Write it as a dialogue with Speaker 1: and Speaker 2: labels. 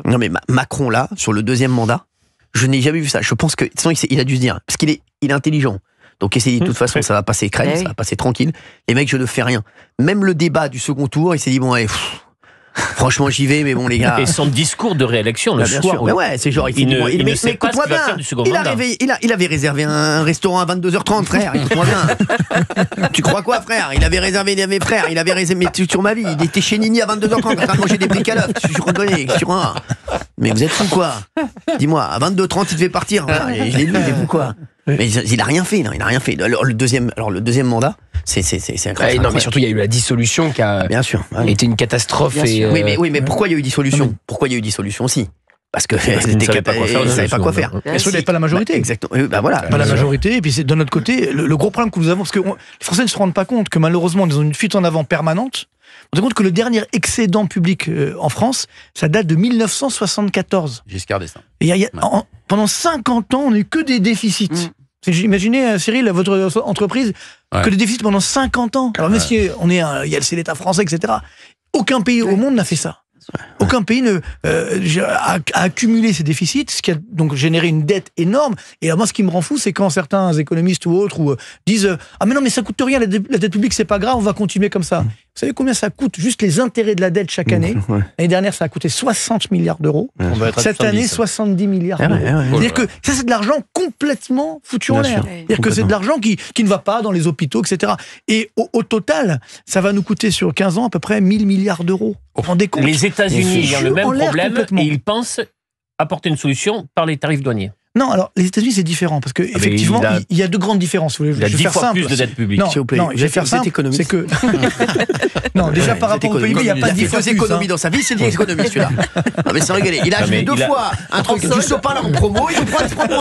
Speaker 1: Non mais Macron là, sur le deuxième mandat, je n'ai jamais vu ça. Je pense que sinon il a dû se dire, parce qu'il est intelligent. Donc il s'est dit de toute façon ça va passer crème, ça va passer tranquille. Les mecs, je ne fais rien. Même le débat du second tour, il s'est dit bon allez, franchement j'y vais, mais bon les gars.
Speaker 2: Et son discours de réélection le soir.
Speaker 1: Mais ouais, c'est genre
Speaker 2: il ne sait pas ce qu'il va faire du second mandat.
Speaker 1: Il avait réservé un restaurant à 22h30, frère. Écoute-moi bien. Tu crois quoi, frère? Il avait réservé mes frères. Il avait réservé sur ma vie. Il était chez Nini à 22h30 en train de manger des briques à l'œuf. Je reconnais. Mais vous êtes fous quoi? Dis-moi, à 22h30 il devait partir. Je l'ai lu, il est fou quoi? Mais il a rien fait, non, il a rien fait. Alors le deuxième mandat, c'est incroyable.
Speaker 3: Non, mais surtout il y a eu la dissolution qui a été une catastrophe.
Speaker 1: Oui, mais pourquoi il y a eu dissolution? Pourquoi il y a eu dissolution aussi? Parce que ils ne savaient pas quoi faire.
Speaker 4: Parce qu'ils n'avaient pas la majorité.
Speaker 1: Exactement. Bah voilà.
Speaker 4: Pas la majorité. Et puis c'est de notre côté le gros problème que nous avons, parce que les Français ne se rendent pas compte que malheureusement ils ont une fuite en avant permanente. On se rend compte que le dernier excédent public en France, ça date de 1974.
Speaker 5: Giscard d'Estaing.
Speaker 4: Et pendant 50 ans, on n'est que des déficits. Imaginez, Cyril, votre entreprise, que des déficits pendant 50 ans. Alors, messieurs, c'est l'État français, etc. Aucun pays au monde n'a fait ça. Aucun pays a accumulé ces déficits, ce qui a donc généré une dette énorme. Et là, moi, ce qui me rend fou, c'est quand certains économistes ou autres disent « Ah mais non, mais ça coûte rien, la dette publique, c'est pas grave, on va continuer comme ça. » Vous savez combien ça coûte? Juste les intérêts de la dette chaque année. L'année dernière, ça a coûté 60 milliards d'euros. Cette année, 70 milliards d'euros. C'est-à-dire que ça, c'est de l'argent complètement foutu en l'air. C'est-à-dire que c'est de l'argent qui ne va pas dans les hôpitaux, etc. Et au total, ça va nous coûter sur 15 ans à peu près 1000 milliards d'euros. Vous vous rendez compte?
Speaker 2: Les États-Unis ont le même problème et ils pensent apporter une solution par les tarifs douaniers.
Speaker 4: Non, alors les États-Unis c'est différent parce que effectivement il y a de grandes différences.
Speaker 2: Il y a 10 fois plus de dette publique.
Speaker 4: Non, je vais faire simple. C'est que non, déjà par rapport au PIB, il n'y a pas 10 fois plus.
Speaker 1: Économies dans sa vie, c'est de l'économie celui-là. Non mais c'est régalé. Il a acheté 2 fois un truc du Sopin en promo. Il nous prend